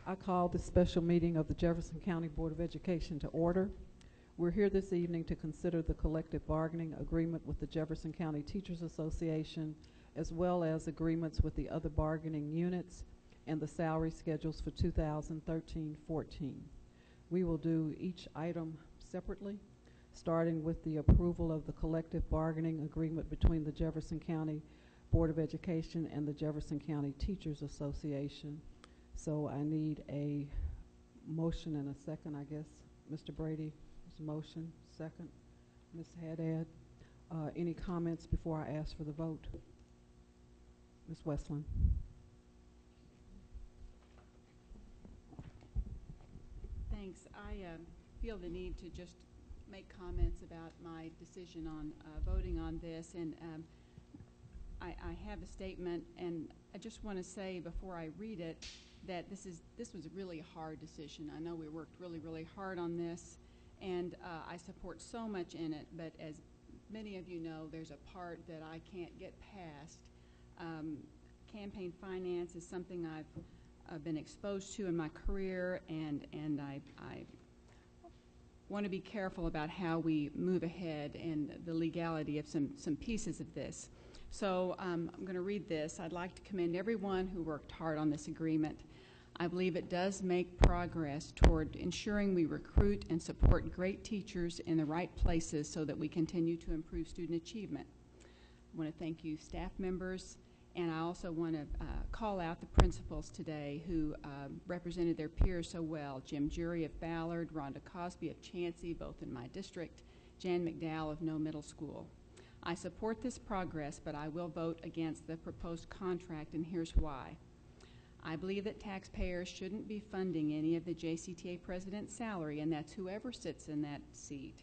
I call this special meeting of the Jefferson County Board of Education to order. We're here this evening to consider the collective bargaining agreement with the Jefferson County Teachers Association, as well as agreements with the other bargaining units and the salary schedules for 2013-14. We will do each item separately, starting with the approval of the collective bargaining agreement between the Jefferson County Board of Education and the Jefferson County Teachers Association. So I need a motion and a second, I guess. Mr. Brady, motion, second. Ms. Haddad, any comments before I ask for the vote? Ms. Westland. Thanks. I feel the need to just make comments about my decision on voting on this, and I have a statement, and I just want to say before I read it that this was a really hard decision. I know we worked really hard on this, and I support so much in it, but as many of you know, there's a part that I can't get past. Campaign finance is something I've been exposed to in my career, and I want to be careful about how we move ahead and the legality of some pieces of this. So I'm going to read this. I'd like to commend everyone who worked hard on this agreement. I believe it does make progress toward ensuring we recruit and support great teachers in the right places so that we continue to improve student achievement. I want to thank you, staff members, and I also want to call out the principals today who represented their peers so well. Jim Jury of Ballard, Rhonda Cosby of Chansey, both in my district, Jan McDowell of No Middle School. I support this progress, but I will vote against the proposed contract, and here's why. I believe that taxpayers shouldn't be funding any of the JCTA president's salary, and that's whoever sits in that seat.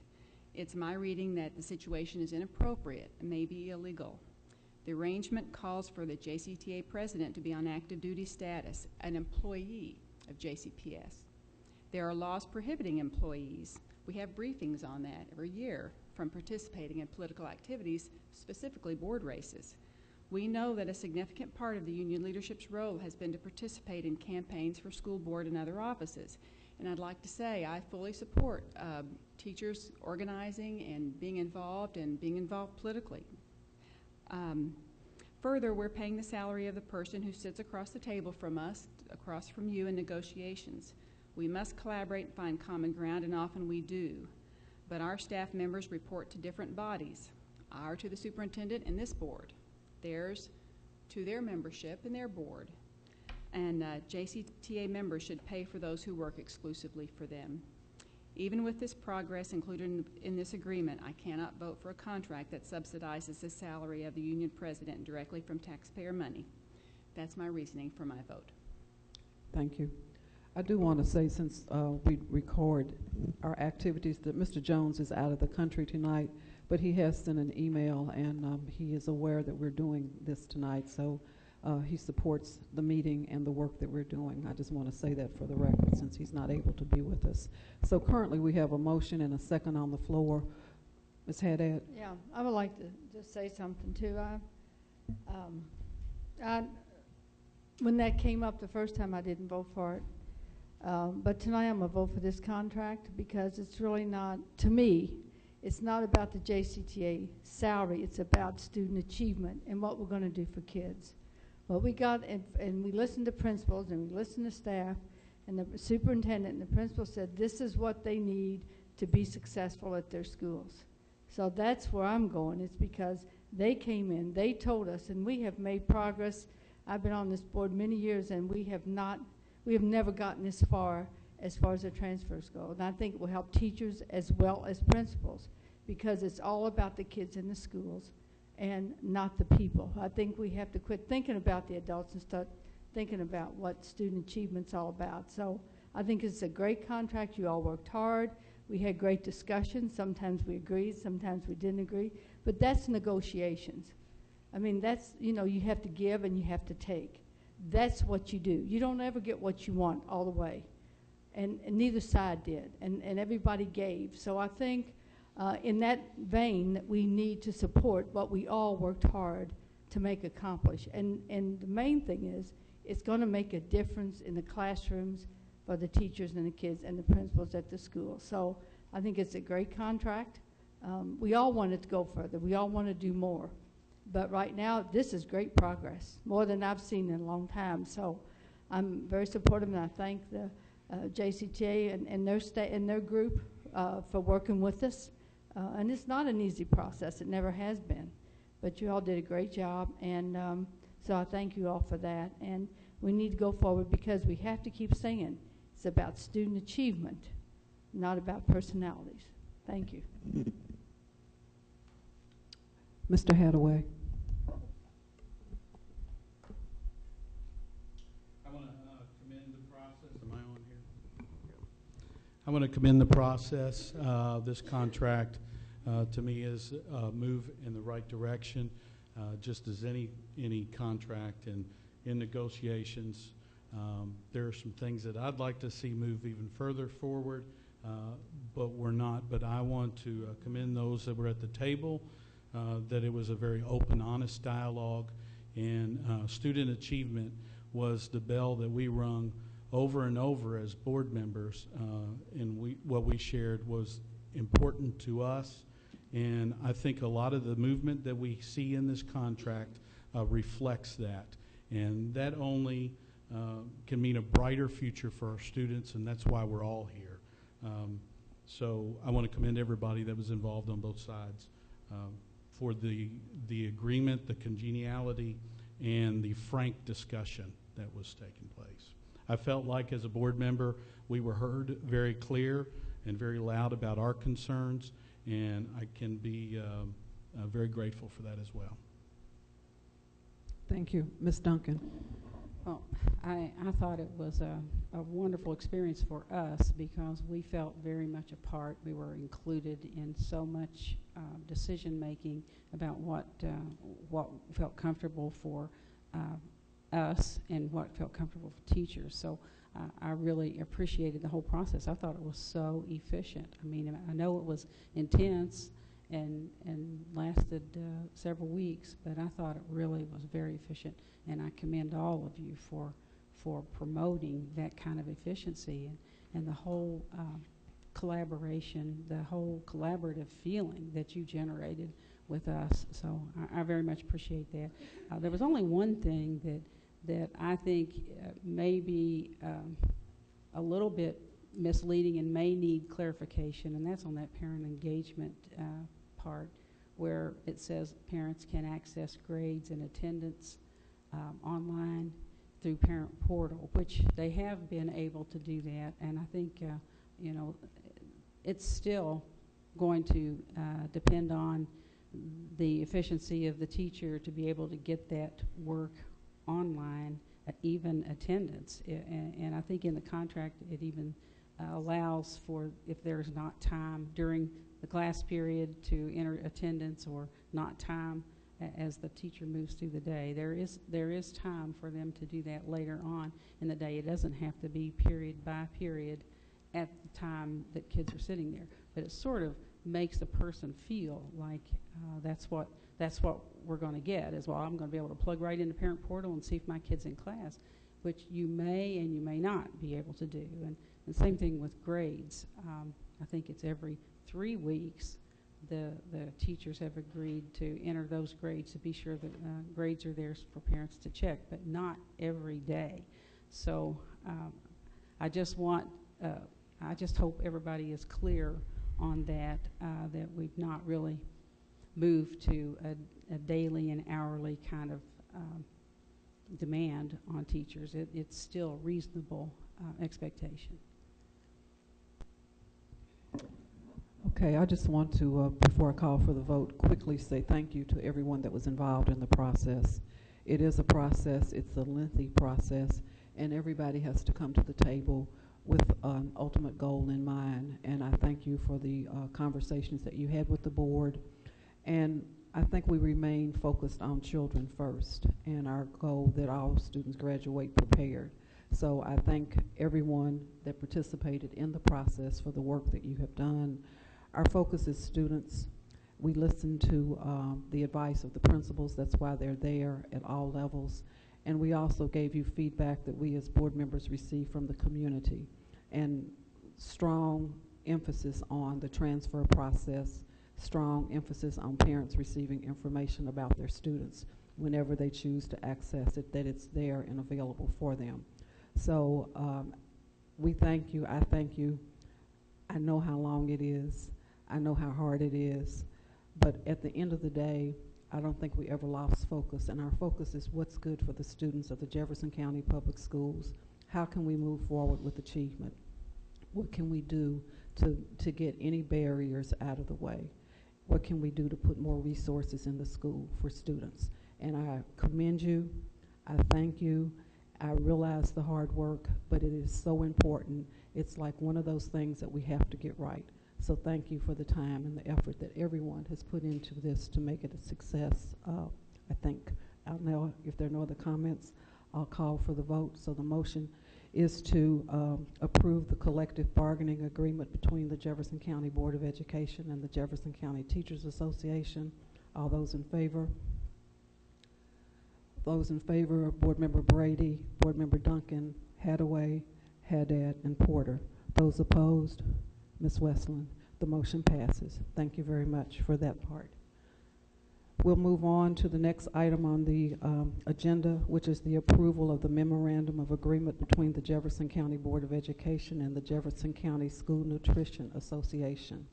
It's my reading that the situation is inappropriate and maybe illegal. The arrangement calls for the JCTA president to be on active duty status, an employee of JCPS. There are laws prohibiting employees. We have briefings on that every year from participating in political activities, specifically board races. We know that a significant part of the union leadership's role has been to participate in campaigns for school board and other offices. And I'd like to say I fully support teachers organizing and being involved politically. Further, we're paying the salary of the person who sits across the table from us, across from you in negotiations. We must collaborate and find common ground, and often we do. But our staff members report to different bodies. Ours to the superintendent and this board. Theirs to their membership and their board. And JCTA members should pay for those who work exclusively for them. Even with this progress included in this agreement, I cannot vote for a contract that subsidizes the salary of the union president directly from taxpayer money. That's my reasoning for my vote. Thank you. I do want to say, since we record our activities, that Mr. Jones is out of the country tonight, but he has sent an email, and he is aware that we're doing this tonight, so he supports the meeting and the work that we're doing. I just want to say that for the record, since he's not able to be with us. So currently we have a motion and a second on the floor. Ms. Haddad? Yeah, I would like to just say something too. When that came up the first time, I didn't vote for it. But tonight I'm going to vote for this contract because it's really not, to me, it's not about the JCTA salary. It's about student achievement and what we're going to do for kids. What we got, and we listened to principals and we listened to staff, and the superintendent and the principal said this is what they need to be successful at their schools. So that's where I'm going. It's because they came in, they told us, and we have made progress. I've been on this board many years, and we have never gotten this far as the transfers go. And I think it will help teachers as well as principals because it's all about the kids in the schools and not the people. I think we have to quit thinking about the adults and start thinking about what student achievement's all about. So I think it's a great contract. You all worked hard. We had great discussions. Sometimes we agreed, sometimes we didn't agree. But that's negotiations. I mean, that's, you have to give and you have to take. That's what you do. You don't ever get what you want all the way. And neither side did. And everybody gave. So I think in that vein that we need to support what we all worked hard to make accomplish. And the main thing is it's going to make a difference in the classrooms for the teachers and the kids and the principals at the school. So I think it's a great contract. We all want it to go further. We all want to do more. But right now, this is great progress, more than I've seen in a long time. So I'm very supportive, and I thank the JCTA and their group for working with us. And it's not an easy process. It never has been. But you all did a great job, and so I thank you all for that. And we need to go forward because we have to keep saying it's about student achievement, not about personalities. Thank you. Mr. Hathaway. I want to commend the process. Am I on here? I want to commend the process. This contract, to me, is a move in the right direction, just as any contract. And in negotiations, there are some things that I'd like to see move even further forward, but we're not. But I want to commend those that were at the table, that it was a very open, honest dialogue, and student achievement was the bell that we rung over and over as board members, and what we shared was important to us. And I think a lot of the movement that we see in this contract reflects that. And that only can mean a brighter future for our students, and that's why we're all here. So I want to commend everybody that was involved on both sides for the agreement, the congeniality, and the frank discussion that was taking place. I felt like as a board member, we were heard very clear and very loud about our concerns, and I can be very grateful for that as well. Thank you. Ms. Duncan. Well, I thought it was a wonderful experience for us because we felt very much a part. We were included in so much decision making about what felt comfortable for us and what felt comfortable for teachers. So I really appreciated the whole process. I thought it was so efficient. I mean, I know it was intense and lasted several weeks, but I thought it really was very efficient. And I commend all of you for promoting that kind of efficiency and the whole collaboration, the whole collaborative feeling that you generated with us. So I very much appreciate that. There was only one thing that I think may be a little bit misleading and may need clarification, and that's on that parent engagement part where it says parents can access grades and attendance online through parent portal, which they have been able to do that, and I think you know, it's still going to depend on the efficiency of the teacher to be able to get that work online, even attendance. And I think in the contract it even allows for if there's not time during the class period to enter attendance or not time as the teacher moves through the day. There is time for them to do that later on in the day. It doesn't have to be period by period at the time that kids are sitting there, but it sort of makes the person feel like that's what we're going to get is, well, I'm going to be able to plug right into parent portal and see if my kid's in class, which you may and you may not be able to do. And same thing with grades. I think it's every 3 weeks the teachers have agreed to enter those grades to be sure that grades are there for parents to check, but not every day. So I just hope everybody is clear on that, that we've not really moved to a daily and hourly kind of demand on teachers. It's still a reasonable expectation. Okay, I just want to, before I call for the vote, quickly say thank you to everyone that was involved in the process. It is a process, it's a lengthy process, and everybody has to come to the table with an ultimate goal in mind. And I thank you for the conversations that you had with the board. And I think we remain focused on children first and our goal that all students graduate prepared. So I thank everyone that participated in the process for the work that you have done. Our focus is students. We listen to the advice of the principals. That's why they're there at all levels. And we also gave you feedback that we as board members received from the community, and strong emphasis on the transfer process, strong emphasis on parents receiving information about their students whenever they choose to access it, that it's there and available for them. So we thank you. I thank you. I know how long it is. I know how hard it is. But at the end of the day, I don't think we ever lost focus, and our focus is what's good for the students of the Jefferson County Public Schools. How can we move forward with achievement? What can we do to get any barriers out of the way? What can we do to put more resources in the school for students? And I commend you. I thank you. I realize the hard work, but it is so important. It's like one of those things that we have to get right. So thank you for the time and the effort that everyone has put into this to make it a success. I think now, if there are no other comments, I'll call for the vote. So the motion is to approve the collective bargaining agreement between the Jefferson County Board of Education and the Jefferson County Teachers Association. All those in favor? Those in favor are Board Member Brady, Board Member Duncan, Hadaway, Haddad, and Porter. Those opposed? Ms. Westland. The motion passes. Thank you very much for that part. We'll move on to the next item on the agenda, which is the approval of the memorandum of agreement between the Jefferson County Board of Education and the Jefferson County School Nutrition Association.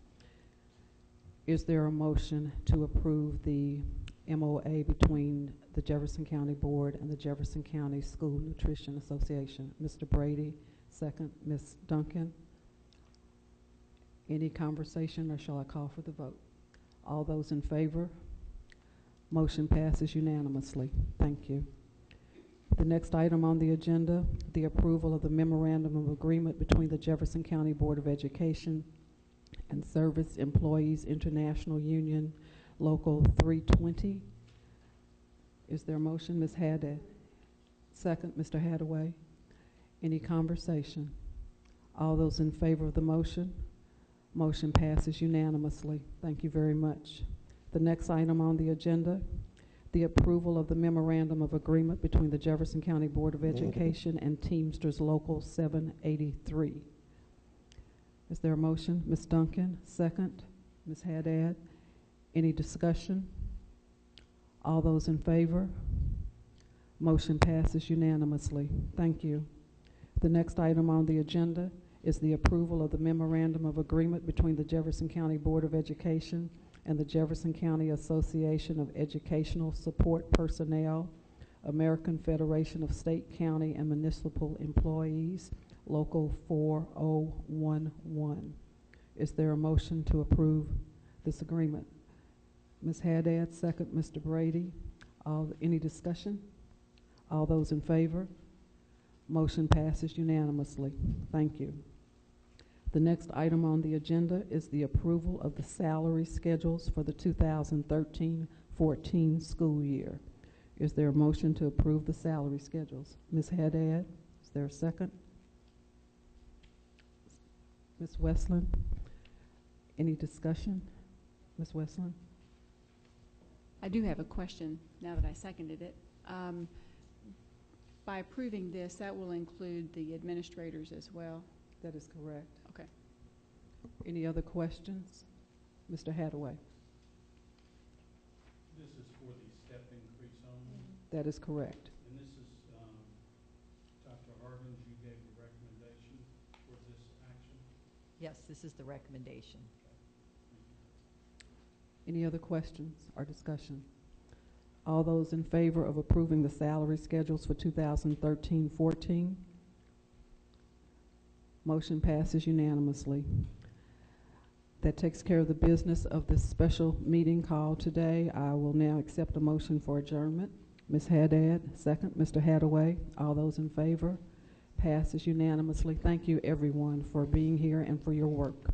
Is there a motion to approve the MOA between the Jefferson County Board and the Jefferson County School Nutrition Association? Mr. Brady, second. Ms. Duncan. Any conversation, or shall I call for the vote? All those in favor? Motion passes unanimously. Thank you. The next item on the agenda, the approval of the memorandum of agreement between the Jefferson County Board of Education and Service Employees International Union, Local 320. Is there a motion? Ms. Haddad. Second, Mr. Hadaway. Any conversation? All those in favor of the motion? Motion passes unanimously. Thank you very much. The next item on the agenda, the approval of the memorandum of agreement between the Jefferson County Board of Education and Teamsters Local 783. Is there a motion? Ms. Duncan, second. Ms. Haddad. Any discussion? All those in favor? Motion passes unanimously. Thank you. The next item on the agenda is the approval of the memorandum of agreement between the Jefferson County Board of Education and the Jefferson County Association of Educational Support Personnel, American Federation of State, County, and Municipal Employees, Local 4011. Is there a motion to approve this agreement? Ms. Haddad, second. Mr. Brady. Any discussion? All those in favor? Motion passes unanimously. Thank you. The next item on the agenda is the approval of the salary schedules for the 2013-14 school year. Is there a motion to approve the salary schedules? Ms. Haddad, is there a second? Ms. Westland, any discussion? Ms. Westland? I do have a question now that I seconded it. By approving this, that will include the administrators as well? That is correct. Okay. Any other questions? Mr. Hadaway. This is for the step increase only, That is correct. and this is, Dr. Harvins, you gave the recommendation for this action? Yes, this is the recommendation. Any other questions or discussion? All those in favor of approving the salary schedules for 2013-14? Motion passes unanimously. That takes care of the business of this special meeting called today. I will now accept a motion for adjournment. Ms. Haddad, second. Mr. Hadaway, all those in favor? Passes unanimously. Thank you, everyone, for being here and for your work.